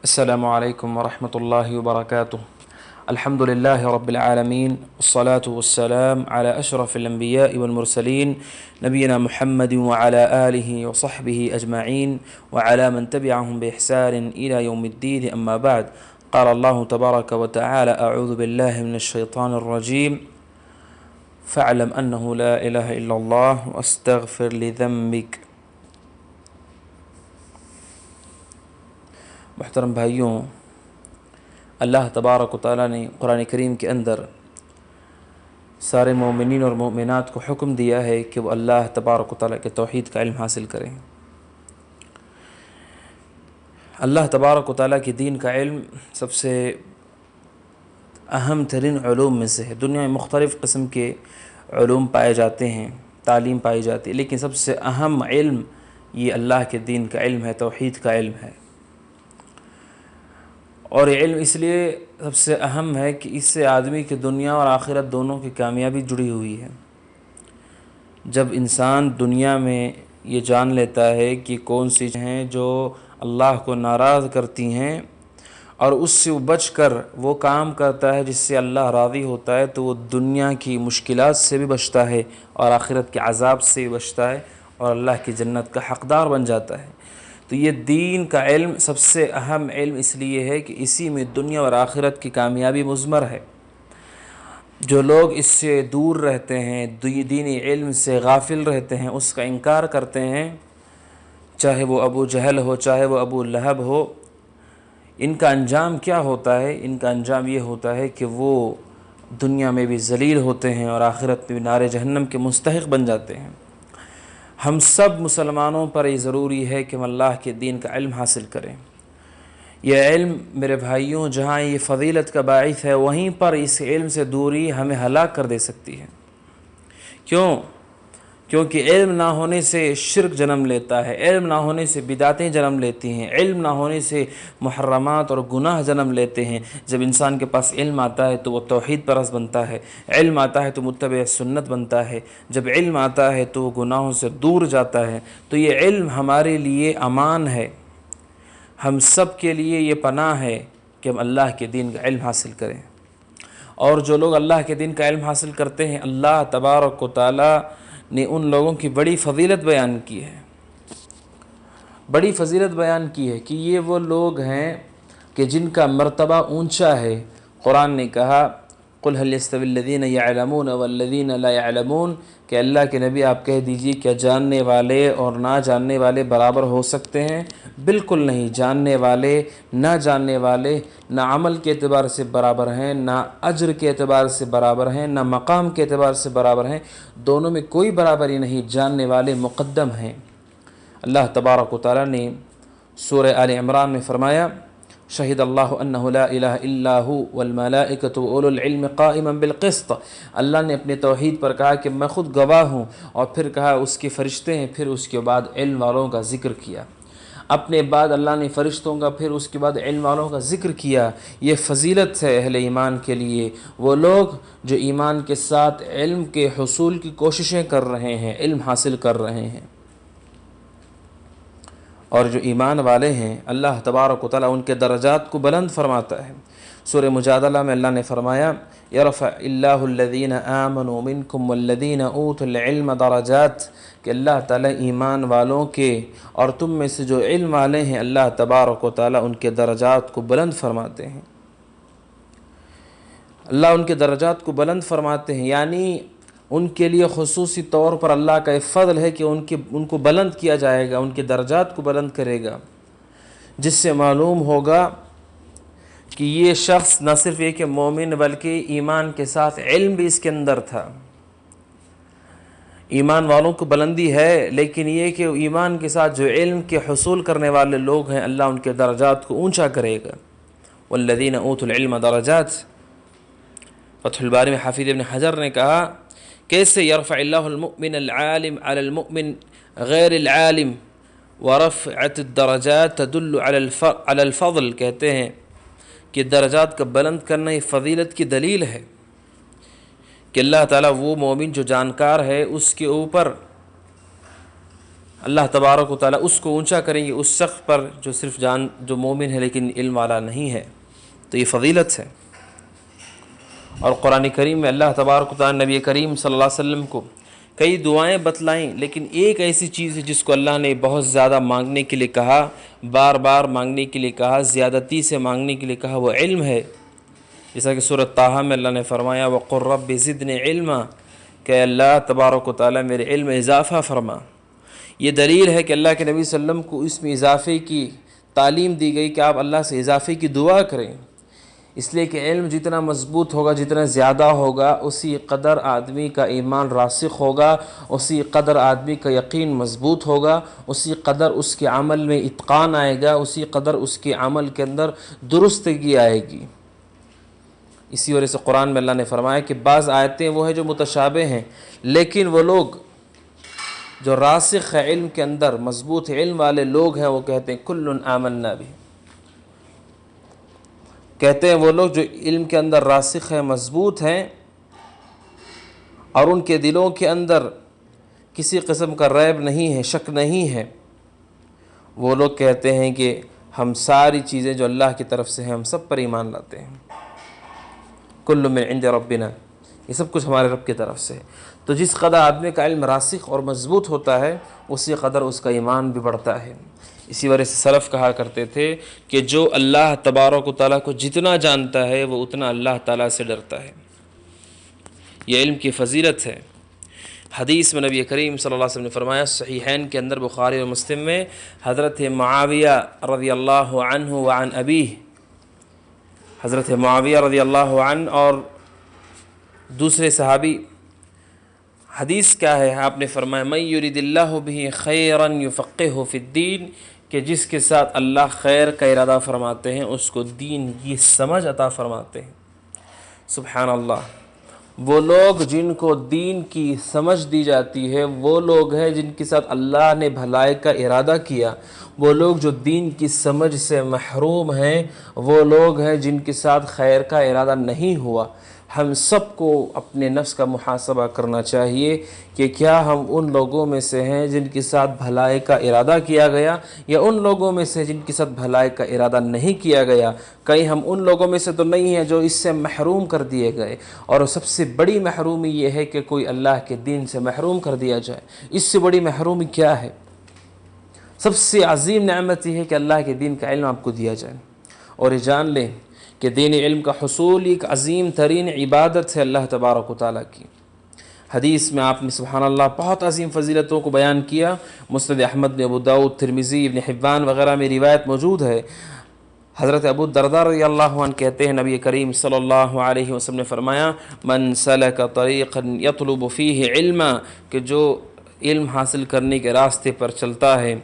السلام عليكم ورحمة الله وبركاته. الحمد لله رب العالمين، والصلاة والسلام على أشرف الأنبياء والمرسلين نبينا محمد وعلى آله وصحبه أجمعين وعلى من تبعهم بإحسان إلى يوم الدين. أما بعد، قال الله تبارك وتعالى: أعوذ بالله من الشيطان الرجيم، فاعلم أنه لا إله إلا الله واستغفر لذنبك. محترم بھائیوں، اللہ تبارک و تعالیٰ نے قرآن کریم کے اندر سارے مومنین اور مومنات کو حکم دیا ہے کہ وہ اللہ تبارک و تعالیٰ کے توحید کا علم حاصل کریں۔ اللہ تبارک و تعالیٰ کی دین کا علم سب سے اہم ترین علوم میں سے ہے۔ دنیا میں مختلف قسم کے علوم پائے جاتے ہیں، تعلیم پائی جاتی ہے، لیکن سب سے اہم علم یہ اللہ کے دین کا علم ہے، توحید کا علم ہے۔ اور یہ علم اس لیے سب سے اہم ہے کہ اس سے آدمی کی دنیا اور آخرت دونوں کی کامیابی جڑی ہوئی ہے۔ جب انسان دنیا میں یہ جان لیتا ہے کہ کون سی چیزیں ہیں جو اللہ کو ناراض کرتی ہیں اور اس سے وہ بچ کر وہ کام کرتا ہے جس سے اللہ راضی ہوتا ہے، تو وہ دنیا کی مشکلات سے بھی بچتا ہے اور آخرت کے عذاب سے بھی بچتا ہے اور اللہ کی جنت کا حقدار بن جاتا ہے۔ تو یہ دین کا علم سب سے اہم علم اس لیے ہے کہ اسی میں دنیا اور آخرت کی کامیابی مضمر ہے۔ جو لوگ اس سے دور رہتے ہیں، دینی علم سے غافل رہتے ہیں، اس کا انکار کرتے ہیں، چاہے وہ ابو جہل ہو، چاہے وہ ابو لہب ہو، ان کا انجام کیا ہوتا ہے؟ ان کا انجام یہ ہوتا ہے کہ وہ دنیا میں بھی ذلیل ہوتے ہیں اور آخرت میں بھی نار جہنم کے مستحق بن جاتے ہیں۔ ہم سب مسلمانوں پر یہ ضروری ہے کہ ہم اللہ کے دین کا علم حاصل کریں۔ یہ علم میرے بھائیوں جہاں یہ فضیلت کا باعث ہے، وہیں پر اس علم سے دوری ہمیں ہلاک کر دے سکتی ہے۔ کیونکہ علم نہ ہونے سے شرک جنم لیتا ہے، علم نہ ہونے سے بدعتیں جنم لیتی ہیں، علم نہ ہونے سے محرمات اور گناہ جنم لیتے ہیں۔ جب انسان کے پاس علم آتا ہے تو وہ توحید پرست بنتا ہے، علم آتا ہے تو متبع سنت بنتا ہے، جب علم آتا ہے تو وہ گناہوں سے دور جاتا ہے۔ تو یہ علم ہمارے لیے امان ہے، ہم سب کے لیے یہ پناہ ہے کہ ہم اللہ کے دین کا علم حاصل کریں۔ اور جو لوگ اللہ کے دین کا علم حاصل کرتے ہیں، اللہ تبارک و تعالیٰ نے ان لوگوں کی بڑی فضیلت بیان کی ہے، بڑی فضیلت بیان کی ہے کہ یہ وہ لوگ ہیں کہ جن کا مرتبہ اونچا ہے۔ قرآن نے کہا: قُلْ هَلْ يَسْتَوِي الَّذِينَ يَعْلَمُونَ وَالَّذِينَ لَا يَعْلَمُونَ، کہ اللہ کے نبی آپ کہہ دیجئے کیا جاننے والے اور نہ جاننے والے برابر ہو سکتے ہیں؟ بالکل نہیں، جاننے والے نہ جاننے والے نہ عمل کے اعتبار سے برابر ہیں، نہ اجر کے اعتبار سے برابر ہیں، نہ مقام کے اعتبار سے برابر ہیں، دونوں میں کوئی برابری نہیں، جاننے والے مقدم ہیں۔ اللہ تبارک و تعالیٰ نے سورہ آل عمران میں فرمایا: شہد اللہ انہ لا الہ الا ہو والملائکۃ واولو العلم قائما بالقسط۔ اللہ نے اپنے توحید پر کہا کہ میں خود گواہ ہوں، اور پھر کہا اس کے فرشتے ہیں، پھر اس کے بعد علم والوں کا ذکر کیا۔ اپنے بعد اللہ نے فرشتوں کا، پھر اس کے بعد علم والوں کا ذکر کیا۔ یہ فضیلت ہے اہل ایمان کے لیے، وہ لوگ جو ایمان کے ساتھ علم کے حصول کی کوششیں کر رہے ہیں، علم حاصل کر رہے ہیں۔ اور جو ایمان والے ہیں، اللہ تبارک و تعالیٰ ان کے درجات کو بلند فرماتا ہے۔ سورہ مجادلہ میں اللہ نے فرمایا: یرفع اللہ الذین آمنوا منکم والذین اوتوا العلم درجات، کہ اللہ تعالیٰ ایمان والوں کے اور تم میں سے جو علم والے ہیں، اللہ تبارک و تعالیٰ ان کے درجات کو بلند فرماتے ہیں۔ اللہ ان کے درجات کو بلند فرماتے ہیں، یعنی ان کے لیے خصوصی طور پر اللہ کا فضل ہے کہ ان کو بلند کیا جائے گا، ان کے درجات کو بلند کرے گا، جس سے معلوم ہوگا کہ یہ شخص نہ صرف ایک مومن بلکہ ایمان کے ساتھ علم بھی اس کے اندر تھا۔ ایمان والوں کو بلندی ہے، لیکن یہ کہ ایمان کے ساتھ جو علم کے حصول کرنے والے لوگ ہیں، اللہ ان کے درجات کو اونچا کرے گا۔ والذین اوتوا العلم درجات۔ فتح الباری میں حافظ ابن حجر نے کہا: کیسے یرفع اللہ المؤمن العالم علی المؤمن غیر العالم ورفعت الدرجات تدل علی الفضل، کہتے ہیں کہ درجات کا بلند کرنا یہ فضیلت کی دلیل ہے کہ اللہ تعالیٰ وہ مومن جو جانکار ہے اس کے اوپر اللہ تبارک و تعالیٰ اس کو اونچا کریں گے اس شخص پر جو مومن ہے لیکن علم والا نہیں ہے. تو یہ فضیلت ہے. اور قرآن کریم میں اللہ تبارک و تعالیٰ نبی کریم صلی اللہ علیہ وسلم کو کئی دعائیں بتلائیں، لیکن ایک ایسی چیز ہے جس کو اللہ نے بہت زیادہ مانگنے کے لیے کہا، بار بار مانگنے کے لیے کہا، زیادتی سے مانگنے کے لیے کہا، وہ علم ہے. جیسا کہ سورۃ طٰہٰ میں اللہ نے فرمایا وَقُلْ رَبِّ زِدْنِی عِلْمًا، کہ اللہ تبارک و تعالیٰ میرے علم میں اضافہ فرما. یہ دلیل ہے کہ اللہ کے نبی صلی اللہ علیہ وسلم کو اس میں اضافے کی تعلیم دی گئی کہ آپ اللہ سے اضافے کی دعا کریں، اس لیے کہ علم جتنا مضبوط ہوگا، جتنا زیادہ ہوگا، اسی قدر آدمی کا ایمان راسخ ہوگا، اسی قدر آدمی کا یقین مضبوط ہوگا، اسی قدر اس کے عمل میں اتقان آئے گا، اسی قدر اس کے عمل کے اندر درستگی آئے گی. اسی وجہ سے قرآن میں اللہ نے فرمایا کہ بعض آیتیں وہ ہیں جو متشابہ ہیں، لیکن وہ لوگ جو راسخ ہے علم کے اندر، مضبوط علم والے لوگ ہیں، وہ کہتے ہیں کل آمنا بھی. کہتے ہیں وہ لوگ جو علم کے اندر راسخ ہیں، مضبوط ہیں، اور ان کے دلوں کے اندر کسی قسم کا ریب نہیں ہے، شک نہیں ہے، وہ لوگ کہتے ہیں کہ ہم ساری چیزیں جو اللہ کی طرف سے ہیں ہم سب پر ایمان لاتے ہیں. کل من عند ربنا، یہ سب کچھ ہمارے رب کی طرف سے ہے. تو جس قدر آدمی کا علم راسخ اور مضبوط ہوتا ہے اسی قدر اس کا ایمان بھی بڑھتا ہے. اسی وجہ سے سلف کہا کرتے تھے کہ جو اللہ تبارک و تعالیٰ کو جتنا جانتا ہے وہ اتنا اللہ تعالیٰ سے ڈرتا ہے. یہ علم کی فضیلت ہے. حدیث میں نبی کریم صلی اللہ علیہ وسلم نے فرمایا، صحیحین کے اندر بخاری اور مسلم میں، حضرت معاویہ رضی اللہ عنہ وعن ابیہ، حضرت معاویہ رضی اللہ عنہ اور دوسرے صحابی، حدیث کیا ہے؟ آپ نے فرمایا من یرید اللہ بہ خیرا یفقہہ فی الدین، کہ جس کے ساتھ اللہ خیر کا ارادہ فرماتے ہیں اس کو دین کی سمجھ عطا فرماتے ہیں. سبحان اللہ. وہ لوگ جن کو دین کی سمجھ دی جاتی ہے وہ لوگ ہیں جن کے ساتھ اللہ نے بھلائی کا ارادہ کیا. وہ لوگ جو دین کی سمجھ سے محروم ہیں وہ لوگ ہیں جن کے ساتھ خیر کا ارادہ نہیں ہوا. ہم سب کو اپنے نفس کا محاسبہ کرنا چاہیے کہ کیا ہم ان لوگوں میں سے ہیں جن کے ساتھ بھلائی کا ارادہ کیا گیا، یا ان لوگوں میں سے جن کے ساتھ بھلائی کا ارادہ نہیں کیا گیا. کہیں ہم ان لوگوں میں سے تو نہیں ہیں جو اس سے محروم کر دیے گئے. اور سب سے بڑی محرومی یہ ہے کہ کوئی اللہ کے دین سے محروم کر دیا جائے. اس سے بڑی محرومی کیا ہے؟ سب سے عظیم نعمت یہ ہے کہ اللہ کے دین کا علم آپ کو دیا جائے. اور یہ جان لیں کہ دین علم کا حصول ایک عظیم ترین عبادت ہے اللہ تبارک و تعالیٰ کی. حدیث میں آپ نے سبحان اللہ بہت عظیم فضیلتوں کو بیان کیا. مسند احمد میں، ابو داؤد، ترمذی، ابن حبان وغیرہ میں روایت موجود ہے. حضرت ابو الدرداء رضی اللہ عنہ کہتے ہیں نبی کریم صلی اللہ علیہ وسلم نے فرمایا من سلک طریقا یطلب فیہ علما، کہ جو علم حاصل کرنے کے راستے پر چلتا ہے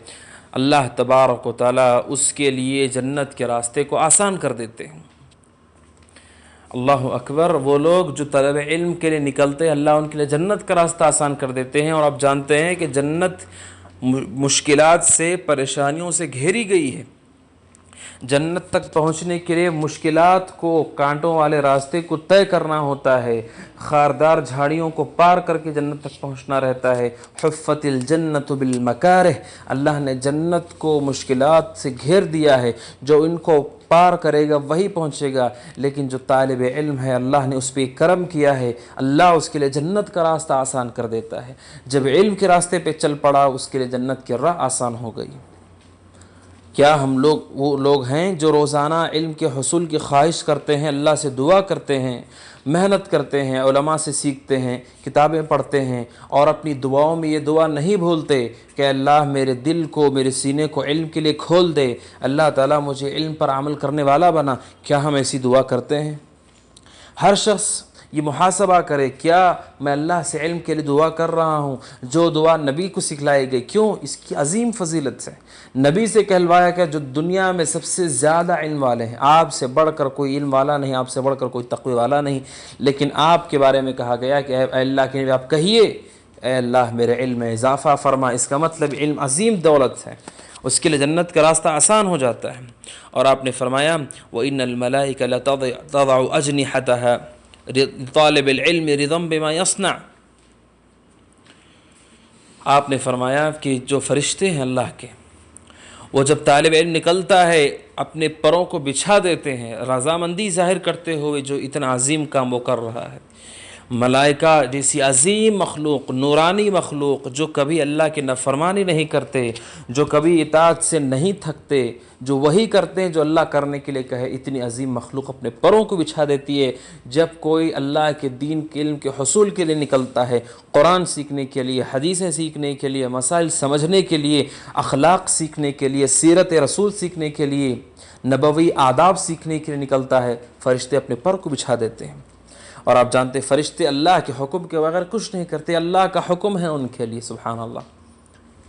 اللہ تبارک و تعالیٰ اس کے لیے جنت کے راستے کو آسان کر دیتے ہیں. اللہ اکبر. وہ لوگ جو طلب علم کے لیے نکلتے ہیں اللہ ان کے لیے جنت کا راستہ آسان کر دیتے ہیں. اور آپ جانتے ہیں کہ جنت مشکلات سے، پریشانیوں سے گھیری گئی ہے. جنت تک پہنچنے کے لیے مشکلات کو، کانٹوں والے راستے کو طے کرنا ہوتا ہے. خاردار جھاڑیوں کو پار کر کے جنت تک پہنچنا رہتا ہے. حفت الجنت بالمکارہ، اللہ نے جنت کو مشکلات سے گھیر دیا ہے. جو ان کو پار کرے گا وہی پہنچے گا. لیکن جو طالب علم ہے اللہ نے اس پہ کرم کیا ہے، اللہ اس کے لیے جنت کا راستہ آسان کر دیتا ہے. جب علم کے راستے پہ چل پڑا اس کے لیے جنت کی راہ آسان ہو گئی. کیا ہم لوگ وہ لوگ ہیں جو روزانہ علم کے حصول کی خواہش کرتے ہیں، اللہ سے دعا کرتے ہیں، محنت کرتے ہیں، علماء سے سیکھتے ہیں، کتابیں پڑھتے ہیں، اور اپنی دعاؤں میں یہ دعا نہیں بھولتے کہ اللہ میرے دل کو، میرے سینے کو علم کے لیے کھول دے، اللہ تعالیٰ مجھے علم پر عمل کرنے والا بنا؟ کیا ہم ایسی دعا کرتے ہیں؟ ہر شخص یہ محاسبہ کرے، کیا میں اللہ سے علم کے لیے دعا کر رہا ہوں جو دعا نبی کو سکھلائی گئی؟ کیوں؟ اس کی عظیم فضیلت ہے. نبی سے کہلوایا کہ جو دنیا میں سب سے زیادہ علم والے ہیں، آپ سے بڑھ کر کوئی علم والا نہیں، آپ سے بڑھ کر کوئی تقوی والا نہیں، لیکن آپ کے بارے میں کہا گیا کہ اے اللہ کے نبی آپ کہیے اے اللہ میرے علم میں اضافہ فرما. اس کا مطلب علم عظیم دولت ہے، اس کے لیے جنت کا راستہ آسان ہو جاتا ہے. اور آپ نے فرمایا وَإِنَّ الْمَلَائِكَ لَتَضَعُ أَجْنِحَتَهَا طالب العلم رضا بما يصنع. آپ نے فرمایا کہ جو فرشتے ہیں اللہ کے، وہ جب طالب علم نکلتا ہے اپنے پروں کو بچھا دیتے ہیں رضامندی ظاہر کرتے ہوئے جو اتنا عظیم کام وہ کر رہا ہے۔ ملائکہ جیسی عظیم مخلوق، نورانی مخلوق، جو کبھی اللہ کی نافرمانی نہیں کرتے، جو کبھی اطاعت سے نہیں تھکتے، جو وہی کرتے ہیں جو اللہ کرنے کے لیے کہے، اتنی عظیم مخلوق اپنے پروں کو بچھا دیتی ہے جب کوئی اللہ کے دین کے علم کے حصول کے لیے نکلتا ہے، قرآن سیکھنے کے لیے، حدیثیں سیکھنے کے لیے، مسائل سمجھنے کے لیے، اخلاق سیکھنے کے لیے، سیرت رسول سیکھنے کے لیے، نبوی آداب سیکھنے کے لیے نکلتا ہے، فرشتے اپنے پر کو بچھا دیتے ہیں۔ اور آپ جانتے فرشتے اللہ کے حکم کے بغیر کچھ نہیں کرتے، اللہ کا حکم ہے ان کے لیے، سبحان اللہ۔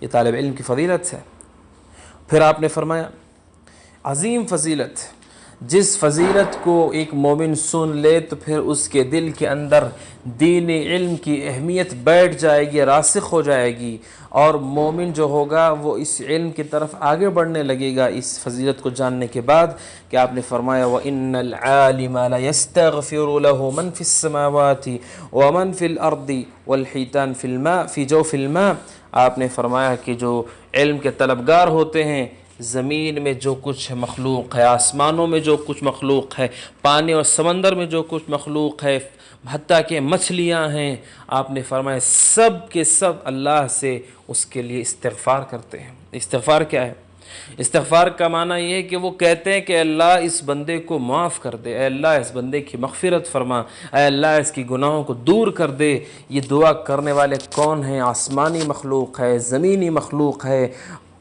یہ طالب علم کی فضیلت ہے۔ پھر آپ نے فرمایا عظیم فضیلت، جس فضیلت کو ایک مومن سن لے تو پھر اس کے دل کے اندر دین علم کی اہمیت بیٹھ جائے گی، راسخ ہو جائے گی، اور مومن جو ہوگا وہ اس علم کی طرف آگے بڑھنے لگے گا اس فضیلت کو جاننے کے بعد کہ آپ نے فرمایا وَإِنَّ الْعَالِمَ لَيَسْتَغْفِرُ لَهُ مَنْ فِي السَّمَاوَاتِ وَمَنْ فِي الْأَرْضِ وَالْحِيتَانِ فِي جَوْفِ الْمَاءِ۔ آپ نے فرمایا کہ جو علم کے طلبگار ہوتے ہیں، زمین میں جو کچھ مخلوق ہے، آسمانوں میں جو کچھ مخلوق ہے، پانی اور سمندر میں جو کچھ مخلوق ہے، حتیٰ کہ مچھلیاں ہیں، آپ نے فرمایا سب کے سب اللہ سے اس کے لیے استغفار کرتے ہیں۔ استغفار کیا ہے؟ استغفار کا معنی یہ ہے کہ وہ کہتے ہیں کہ اللہ اس بندے کو معاف کر دے، اے اللہ اس بندے کی مغفرت فرما، اے اللہ اس کی گناہوں کو دور کر دے۔ یہ دعا کرنے والے کون ہیں؟ آسمانی مخلوق ہے، زمینی مخلوق ہے،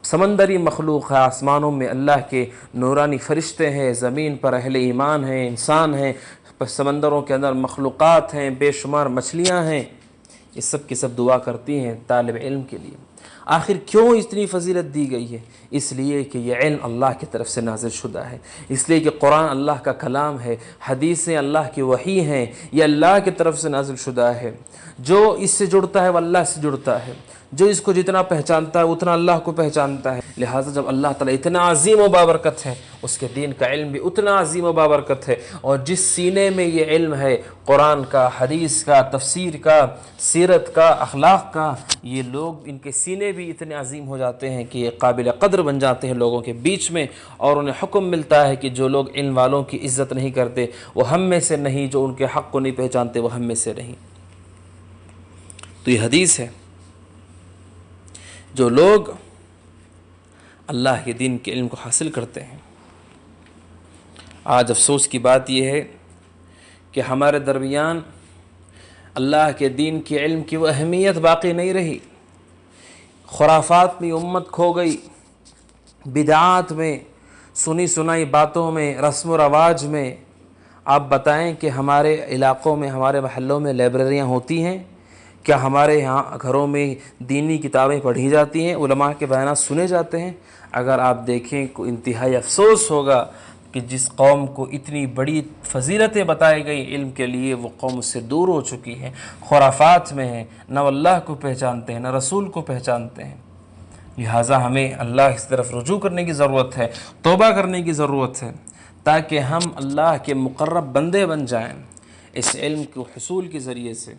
سمندری مخلوق ہے۔ آسمانوں میں اللہ کے نورانی فرشتے ہیں، زمین پر اہل ایمان ہیں، انسان ہیں، سمندروں کے اندر مخلوقات ہیں، بے شمار مچھلیاں ہیں۔ یہ سب کی سب دعا کرتی ہیں طالب علم کے لیے۔ آخر کیوں اتنی فضیلت دی گئی ہے؟ اس لیے کہ یہ علم اللہ کی طرف سے نازل شدہ ہے، اس لیے کہ قرآن اللہ کا کلام ہے، حدیثیں اللہ کی وحی ہیں، یہ اللہ کی طرف سے نازل شدہ ہے۔ جو اس سے جڑتا ہے وہ اللہ سے جڑتا ہے، جو اس کو جتنا پہچانتا ہے اتنا اللہ کو پہچانتا ہے۔ لہٰذا جب اللہ تعالیٰ اتنا عظیم و بابرکت ہے، اس کے دین کا علم بھی اتنا عظیم و بابرکت ہے، اور جس سینے میں یہ علم ہے قرآن کا، حدیث کا، تفسیر کا، سیرت کا، اخلاق کا، یہ لوگ ان کے سینے بھی اتنے عظیم ہو جاتے ہیں کہ یہ قابل قدر بن جاتے ہیں لوگوں کے بیچ میں، اور انہیں حکم ملتا ہے کہ جو لوگ علم والوں کی عزت نہیں کرتے وہ ہم میں سے نہیں، جو ان کے حق کو نہیں پہچانتے وہ ہم میں سے نہیں۔ تو یہ حدیث ہے، جو لوگ اللہ کے دین کے علم کو حاصل کرتے ہیں۔ آج افسوس کی بات یہ ہے کہ ہمارے درمیان اللہ کے دین کے علم کی وہ اہمیت باقی نہیں رہی، خرافات میں امت کھو گئی، بدعات میں، سنی سنائی باتوں میں، رسم و رواج میں۔ آپ بتائیں کہ ہمارے علاقوں میں، ہمارے محلوں میں لائبریریاں ہوتی ہیں کیا؟ ہمارے یہاں گھروں میں دینی کتابیں پڑھی جاتی ہیں، علماء کے بیانات سنے جاتے ہیں؟ اگر آپ دیکھیں کو انتہائی افسوس ہوگا کہ جس قوم کو اتنی بڑی فضیلتیں بتائی گئی علم کے لیے، وہ قوم اس سے دور ہو چکی ہے، خرافات میں ہے، نہ اللہ کو پہچانتے ہیں نہ رسول کو پہچانتے ہیں۔ لہٰذا ہمیں اللہ کی طرف رجوع کرنے کی ضرورت ہے، توبہ کرنے کی ضرورت ہے، تاکہ ہم اللہ کے مقرب بندے بن جائیں اس علم کے حصول کے ذریعے سے۔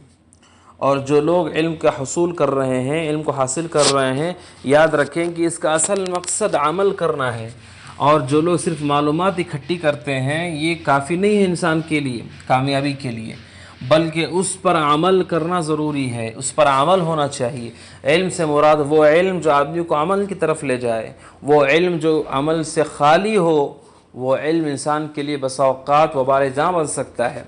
اور جو لوگ علم کا حصول کر رہے ہیں، علم کو حاصل کر رہے ہیں، یاد رکھیں کہ اس کا اصل مقصد عمل کرنا ہے، اور جو لوگ صرف معلومات اکٹھی کرتے ہیں یہ کافی نہیں ہے انسان کے لیے، کامیابی کے لیے، بلکہ اس پر عمل کرنا ضروری ہے، اس پر عمل ہونا چاہیے۔ علم سے مراد وہ علم جو آدمی کو عمل کی طرف لے جائے، وہ علم جو عمل سے خالی ہو، وہ علم انسان کے لیے بسا اوقات وبال جاں بن سکتا ہے۔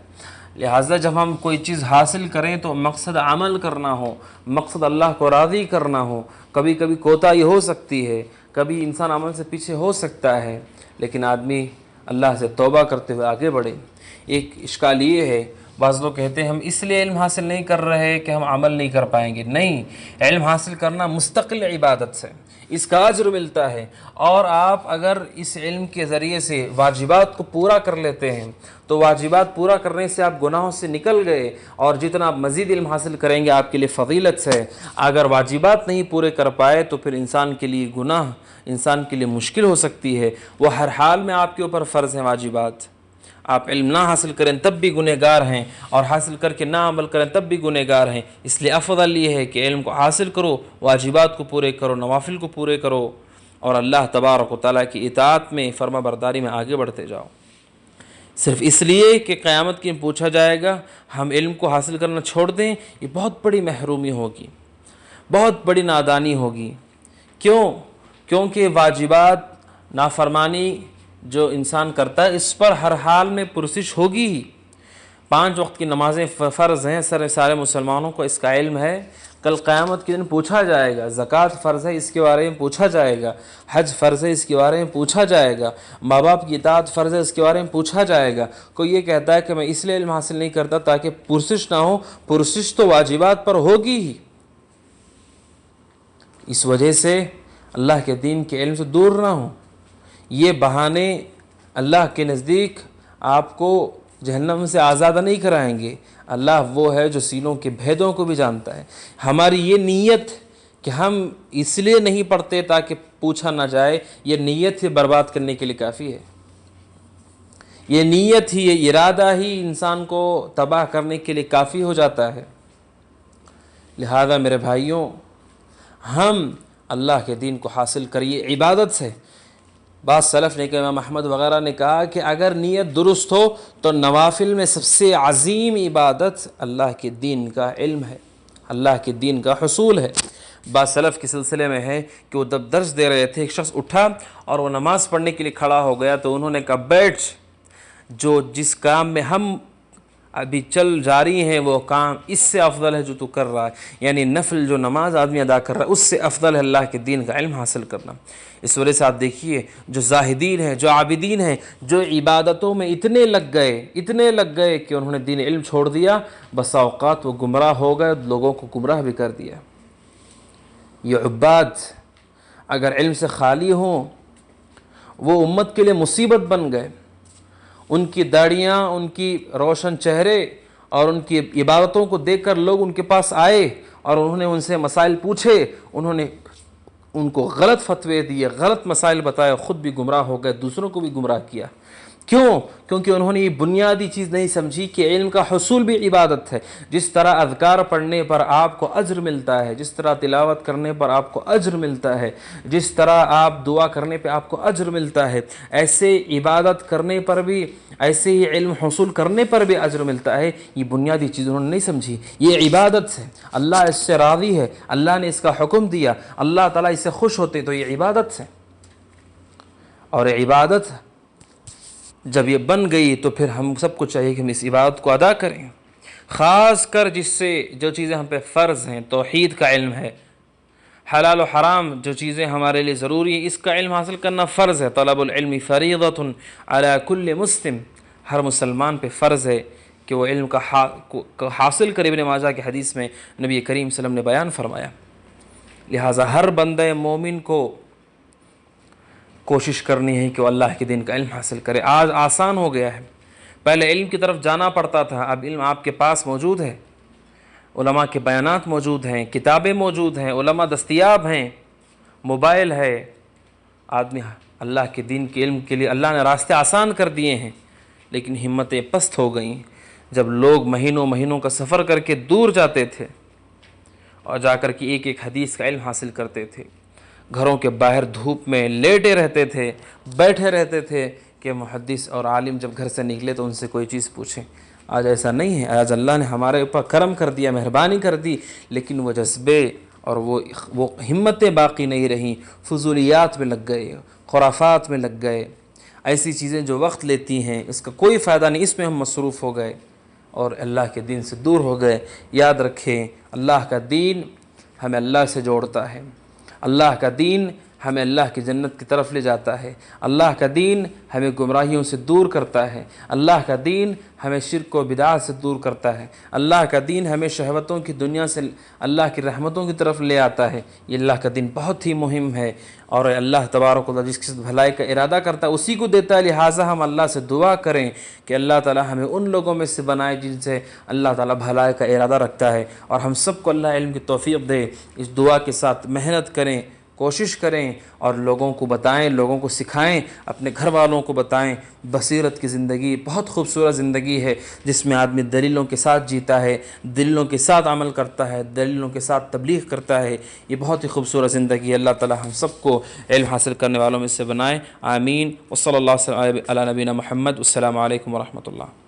لہٰذا جب ہم کوئی چیز حاصل کریں تو مقصد عمل کرنا ہو، مقصد اللہ کو راضی کرنا ہو۔ کبھی کبھی کوتاہی ہو سکتی ہے، کبھی انسان عمل سے پیچھے ہو سکتا ہے، لیکن آدمی اللہ سے توبہ کرتے ہوئے آگے بڑھے۔ ایک اشکال یہ ہے، بعض لوگ کہتے ہیں ہم اس لیے علم حاصل نہیں کر رہے کہ ہم عمل نہیں کر پائیں گے۔ نہیں، علم حاصل کرنا مستقل عبادت سے، اس کا اجر ملتا ہے، اور آپ اگر اس علم کے ذریعے سے واجبات کو پورا کر لیتے ہیں تو واجبات پورا کرنے سے آپ گناہوں سے نکل گئے، اور جتنا آپ مزید علم حاصل کریں گے آپ کے لیے فضیلت ہے۔ اگر واجبات نہیں پورے کر پائے تو پھر انسان کے لیے گناہ، انسان کے لیے مشکل ہو سکتی ہے۔ وہ ہر حال میں آپ کے اوپر فرض ہیں واجبات، آپ علم نہ حاصل کریں تب بھی گنہگار ہیں، اور حاصل کر کے نہ عمل کریں تب بھی گنہگار ہیں۔ اس لیے افضل یہ ہے کہ علم کو حاصل کرو، واجبات کو پورے کرو، نوافل کو پورے کرو، اور اللہ تبارک و تعالیٰ کی اطاعت میں، فرما برداری میں آگے بڑھتے جاؤ۔ صرف اس لیے کہ قیامت کے پوچھا جائے گا ہم علم کو حاصل کرنا چھوڑ دیں، یہ بہت بڑی محرومی ہوگی، بہت بڑی نادانی ہوگی۔ کیونکہ واجبات، نافرمانی جو انسان کرتا ہے اس پر ہر حال میں پرسش ہوگی ہی۔ 5 وقت کی نمازیں فرض ہیں، سارے مسلمانوں کو اس کا علم ہے۔ کل قیامت کے دن پوچھا جائے گا، زکوٰۃ فرض ہے اس کے بارے میں پوچھا جائے گا، حج فرض ہے اس کے بارے میں پوچھا جائے گا، ماں باپ کی اطاعت فرض ہے اس کے بارے میں پوچھا جائے گا۔ کوئی یہ کہتا ہے کہ میں اس لیے علم حاصل نہیں کرتا تاکہ پرسش نہ ہو، پرسش تو واجبات پر ہوگی ہی۔ اس وجہ سے اللہ کے دین کے علم سے دور نہ ہوں۔ یہ بہانے اللہ کے نزدیک آپ کو جہنم سے آزادہ نہیں کرائیں گے۔ اللہ وہ ہے جو سینوں کے بھیدوں کو بھی جانتا ہے۔ ہماری یہ نیت کہ ہم اس لیے نہیں پڑھتے تاکہ پوچھا نہ جائے، یہ نیت ہی برباد کرنے کے لیے کافی ہے۔ یہ نیت ہی، یہ ارادہ ہی انسان کو تباہ کرنے کے لیے کافی ہو جاتا ہے۔ لہذا میرے بھائیوں، ہم اللہ کے دین کو حاصل کریے عبادت سے۔ بعض سلف نے کہا، امام احمد وغیرہ نے کہا کہ اگر نیت درست ہو تو نوافل میں سب سے عظیم عبادت اللہ کے دین کا علم ہے، اللہ کے دین کا حصول ہے۔ بعض سلف کے سلسلے میں ہے کہ وہ جب درس دے رہے تھے، ایک شخص اٹھا اور وہ نماز پڑھنے کے لیے کھڑا ہو گیا، تو انہوں نے کہا بیٹھ، جس کام میں ہم ابھی چل جاری ہیں وہ کام اس سے افضل ہے جو تو کر رہا ہے، یعنی نفل جو نماز آدمی ادا کر رہا ہے اس سے افضل ہے اللہ کے دین کا علم حاصل کرنا۔ اس وجہ سے آپ دیکھیے جو زاہدین ہیں، جو عابدین ہیں، جو عبادتوں میں اتنے لگ گئے کہ انہوں نے دین علم چھوڑ دیا، بسا اوقات وہ گمراہ ہو گئے، لوگوں کو گمراہ بھی کر دیا۔ یہ عباد اگر علم سے خالی ہوں وہ امت کے لیے مصیبت بن گئے۔ ان کی داڑیاں، ان کی روشن چہرے اور ان کی عبادتوں کو دیکھ کر لوگ ان کے پاس آئے اور انہوں نے ان سے مسائل پوچھے، انہوں نے ان کو غلط فتوے دیے، غلط مسائل بتائے، خود بھی گمراہ ہو گئے، دوسروں کو بھی گمراہ کیا۔ کیونکہ انہوں نے یہ بنیادی چیز نہیں سمجھی کہ علم کا حصول بھی عبادت ہے۔ جس طرح اذکار پڑھنے پر آپ کو اجر ملتا ہے، جس طرح تلاوت کرنے پر آپ کو اجر ملتا ہے، جس طرح آپ دعا کرنے پہ آپ کو اجر ملتا ہے، ایسے عبادت کرنے پر بھی، ایسے ہی علم حصول کرنے پر بھی اجر ملتا ہے۔ یہ بنیادی چیز انہوں نے نہیں سمجھی۔ یہ عبادت ہے، اللہ اس سے راضی ہے، اللہ نے اس کا حکم دیا، اللہ تعالیٰ اس سے خوش ہوتے، تو یہ عبادت ہے۔ اور عبادت جب یہ بن گئی تو پھر ہم سب کو چاہیے کہ ہم اس عبادت کو ادا کریں، خاص کر جس سے جو چیزیں ہم پہ فرض ہیں، توحید کا علم ہے، حلال و حرام جو چیزیں ہمارے لیے ضروری ہیں، اس کا علم حاصل کرنا فرض ہے۔ طلب العلم فریضۃ علی کل مسلم، ہر مسلمان پہ فرض ہے کہ وہ علم کا حاصل کرے۔ ابن ماجہ کی حدیث میں نبی کریم صلی اللہ علیہ وسلم نے بیان فرمایا۔ لہٰذا ہر بندہ مومن کو کوشش کرنی ہے کہ وہ اللہ کے دین کا علم حاصل کرے۔ آج آسان ہو گیا ہے، پہلے علم کی طرف جانا پڑتا تھا، اب علم آپ کے پاس موجود ہے، علماء کے بیانات موجود ہیں، کتابیں موجود ہیں، علماء دستیاب ہیں، موبائل ہے۔ آدمی اللہ کے دین کے علم کے لیے اللہ نے راستے آسان کر دیے ہیں، لیکن ہمتیں پست ہو گئیں۔ جب لوگ مہینوں کا سفر کر کے دور جاتے تھے اور جا کر کے ایک حدیث کا علم حاصل کرتے تھے، گھروں کے باہر دھوپ میں لیٹے رہتے تھے، بیٹھے رہتے تھے کہ محدث اور عالم جب گھر سے نکلے تو ان سے کوئی چیز پوچھیں۔ آج ایسا نہیں ہے، آج اللہ نے ہمارے اوپر کرم کر دیا، مہربانی کر دی، لیکن وہ جذبے اور وہ ہمتیں باقی نہیں رہیں، فضولیات میں لگ گئے، خرافات میں لگ گئے، ایسی چیزیں جو وقت لیتی ہیں اس کا کوئی فائدہ نہیں، اس میں ہم مصروف ہو گئے اور اللہ کے دین سے دور ہو گئے۔ یاد رکھیں، اللہ کا دین ہمیں اللہ سے جوڑتا ہے، اللہ کا دین ہمیں اللہ کی جنت کی طرف لے جاتا ہے، اللہ کا دین ہمیں گمراہیوں سے دور کرتا ہے، اللہ کا دین ہمیں شرک و بدعات سے دور کرتا ہے، اللہ کا دین ہمیں شہوتوں کی دنیا سے اللہ کی رحمتوں کی طرف لے آتا ہے۔ یہ اللہ کا دین بہت ہی مہم ہے، اور اللہ تبارک و تعالیٰ جس کے ساتھ بھلائی کا ارادہ کرتا ہے اسی کو دیتا ہے۔ لہٰذا ہم اللہ سے دعا کریں کہ اللہ تعالیٰ ہمیں ان لوگوں میں سے بنائے جن سے اللہ تعالیٰ بھلائی کا ارادہ رکھتا ہے، اور ہم سب کو اللہ علم کی توفیق دے۔ اس دعا کے ساتھ محنت کریں، کوشش کریں اور لوگوں کو بتائیں، لوگوں کو سکھائیں، اپنے گھر والوں کو بتائیں۔ بصیرت کی زندگی بہت خوبصورت زندگی ہے، جس میں آدمی دلیلوں کے ساتھ جیتا ہے، دلیلوں کے ساتھ عمل کرتا ہے، دلیلوں کے ساتھ تبلیغ کرتا ہے۔ یہ بہت ہی خوبصورت زندگی ہے۔ اللہ تعالی ہم سب کو علم حاصل کرنے والوں میں سے بنائے، آمین۔ وصلی اللہ علی نبینا محمد۔ السلام علیکم ورحمۃ اللہ۔